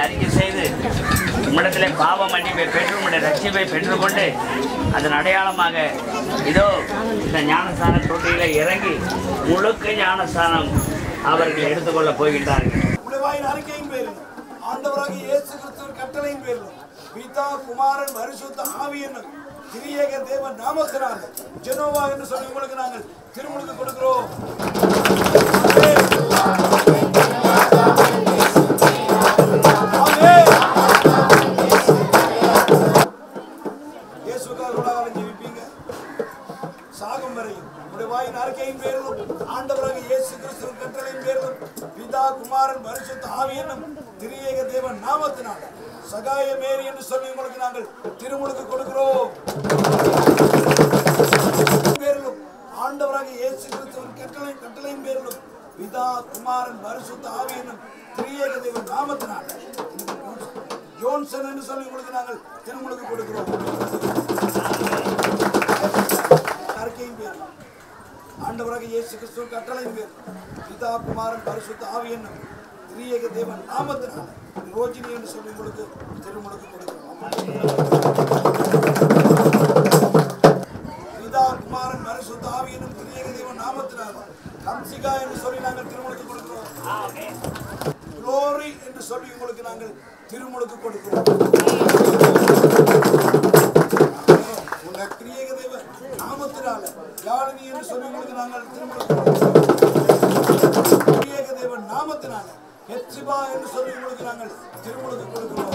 அறிக்கை செய்து உம்மிடத்திலே பாவ மன்னிப்பை பெற்று உம்முடைய ரட்சிப்பை பெற்றுக்கொண்டு அதன் அடையாளமாக இதோ இந்த ஞானஸ்தான தொட்டியில இறங்கி முழுக்க ஞானஸ்தானம் அவர்கள் எடுத்துக்கொள்ள போகின்றார்கள். அறிக்கையின் பேரில் ஆண்டவராகிய இயேசு கிறிஸ்துவின் கட்டளையின் பேரில் பிதா குமாரன் பரிசுத்த ஆவி என்னும் திரியேக தேவன் நாமத்தினால ஜெனோவா என்று சொல்லி உங்களுக்கு நாங்கள் திருமுழுக்கு கொடுக்கிறோம். சாகும் வரையும் உடைய வாயின் அறிக்கையின் பேரிலும் ஆண்டவராக இயேசு கிறிஸ்துவின் கட்டளையின் பேரிலும் பிதா குமாரன் பரிசுத்த ஆவி என்னும் திரியேக தேவன் நாமத்தினால சகாய மேரி என்று சொல்லி உங்களுக்கு நாங்கள் திருமுழுக்கு கொடுக்கிறோம். பேரிலும் ஆண்டவராக இயேசு கிறிஸ்துவின் கட்டளையின் பேரிலும் பிதா குமாரன் பரிசுத்த ஆவி என்னும் திரியேக தேவன் நாமத்தினால ஜோன்சன் என்று சொல்லி உங்களுக்கு நாங்கள் திருமுழுக்கு கொடுக்கிறோம். ஆண்டவராக இயேசு கிறிஸ்து கட்டளையின் பேர் பிதா குமாரன் பரிசுத்த ஆவி என்னும் திரியேக தேவன் நாமத்தினால ரோஜினி என்று சொல்லி உங்களுக்கு திருமுழுக்கு கொடுக்கிறோம். பிதா குமாரன் பரிசுத்த ஆவி என்னும் திரியேக தேவன் நாமத்தினால கம்சிகா என்று சொல்லி நாங்கள் திருமுழுக்கு கொடுக்கிறோம். குளோரி என்று சொல்லி உங்களுக்கு நாங்கள் திருமுழுக்கு கொடுக்கிறோம். திரியேக தேவன் நாமத்தினால யாழினி என்று சொல்லி உங்களுக்கு நாங்கள் திருமுழுக்கு திரியேக தேவன் நாமத்தினால ஹெப்சிபா என்று சொல்லி உங்களுக்கு நாங்கள் திருமுழுக்கு கொடுக்கிறோம்.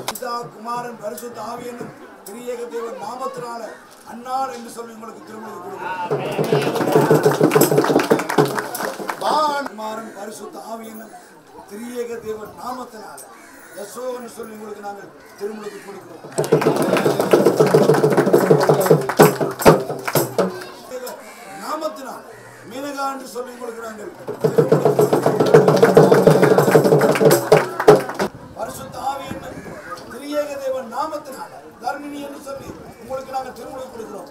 பிதா குமாரன் பரிசுத்த ஆவி என்னும் திரியேக தேவன் நாமத்தினால அன்னார் என்று சொல்லி உங்களுக்கு திருமுழுக்கு கொடுக்கிறோம். குமாரன் பரிசுத்த ஆவி என்னும் திரியேக தேவன் நாமத்தினால யசோ என்று சொல்லி உங்களுக்கு நாங்கள் திருமுழுக்கு கொடுக்கிறோம். நாமத்தினால் மீனகா என்று சொல்லி உங்களுக்கு நாங்கள் பரிசுத்த ஆவி என்னும் திரியேக தேவன் நாமத்தினால தர்மினி என்று சொல்லி உங்களுக்கு நாங்கள் திருமுழுக்கு கொடுக்கிறோம்.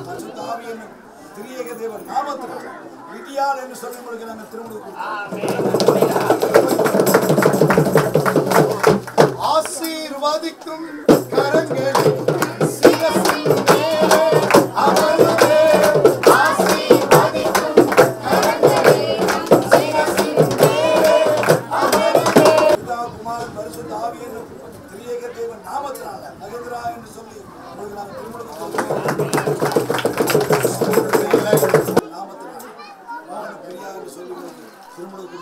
பரிசுத்த ஆவி என்னும் திரியேக தேவன் நாமத்தினால விதியால் என்று சொல்லி உங்களுக்கு நாங்கள் திருமுழுக்கு ஆசீர்வாதிக்கும் கரங்கள் குமாரன் பரிசுத்த ஆவி என்னும் திரியேக தேவன் நாமத்தினால நகேந்திரா என்று சொல்லி உங்களுக்கு நாங்கள் திருமுழுக்கு நாமத்தினால பிரியா என்று சொல்லி திருமுழுக்கு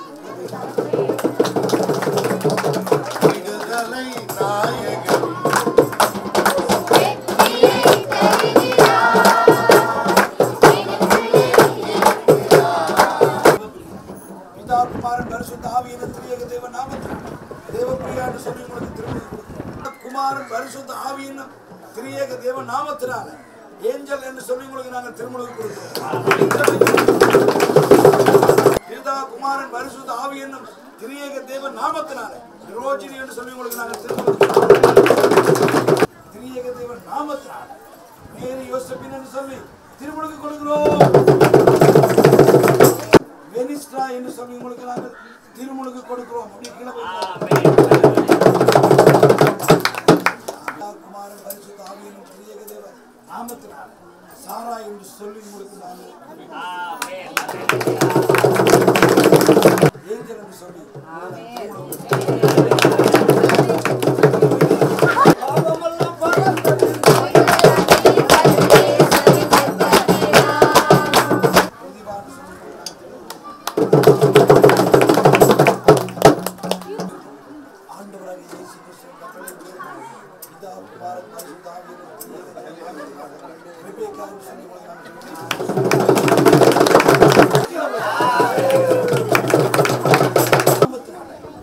குமாரன் பரிசுத்த ஆவி என்னும் திரியேக தேவன் நாமத்தினால தேவப்பிரியா என்று சொல்லி உங்களுக்கு திருமுழுக்கு குமாரன் பரிசுத்த ஆவி என்னும் திரியேக தேவன் நாமத்தினால ஏஞ்சல் என்று சொல்லி உங்களுக்கு நாங்கள் திருமுழுக்கு கொடுக்கிறோம். பிதா குமாரன் பரிசுத்த ஆவி என்னும் திரியேக தேவன் நாமத்தினால ரோஜினி என்று சொல்லி உங்களுக்கு நாங்கள் திருமுழுக்கு திரியேக தேவன் நாமத்தினால மேரி யோசபின் என்று சொல்லி திருமுழுக்கு கொடுக்கிறோம். வெனிஸ்ட்ரா என்று சொல்லி உங்களுக்கு நாங்கள் திருமுழுக்கு கொடுக்கிறோம். குமாரன் பரிசுத்த ஆவி என்னும் திரியேக தேவன் நாமத்தினால சாரா என்று சொல்லி உங்களுக்கு நாங்கள் ஏஞ்சல் என்று சொல்லி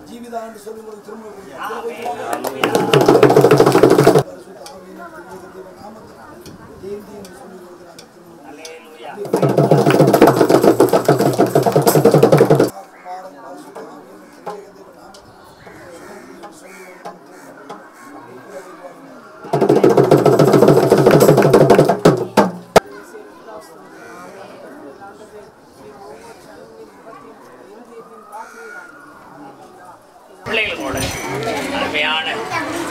ஜீவிதா என்று சொல்லி உங்களுக்கு திரும்ப பிள்ளைகளோட அருமையான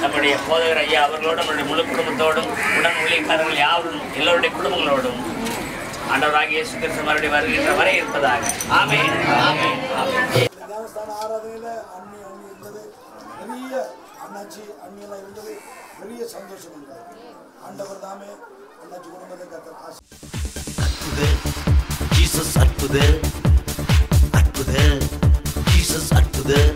நம்முடைய போதகர் ஐயா அவர்களோடு நம்முடைய முழு குடும்பத்தோடும் உடன் ஊழியக்காரர்கள் யாரும் எல்லோருடைய குடும்பங்களோடும் ஆண்டவராகிய இயேசு கிறிஸ்து மறுபடியும் வருகின்ற வரை இருப்பதாக. ஆமென். ஆமென். தேவஸ்தான ஆராதனையில அண்ணி இருந்தது, பெரிய அண்ணாச்சி அண்ணியெல்லாம் இருந்தது, பெரிய சந்தோஷம் இருந்தது. ஆண்டவர் தாமே அண்ணாச்சி குடும்பத்தை கர்த்தர் அற்புதம் ஜீசஸ் அற்புதம் அற்புதம் ஜீசஸ் அற்புதம்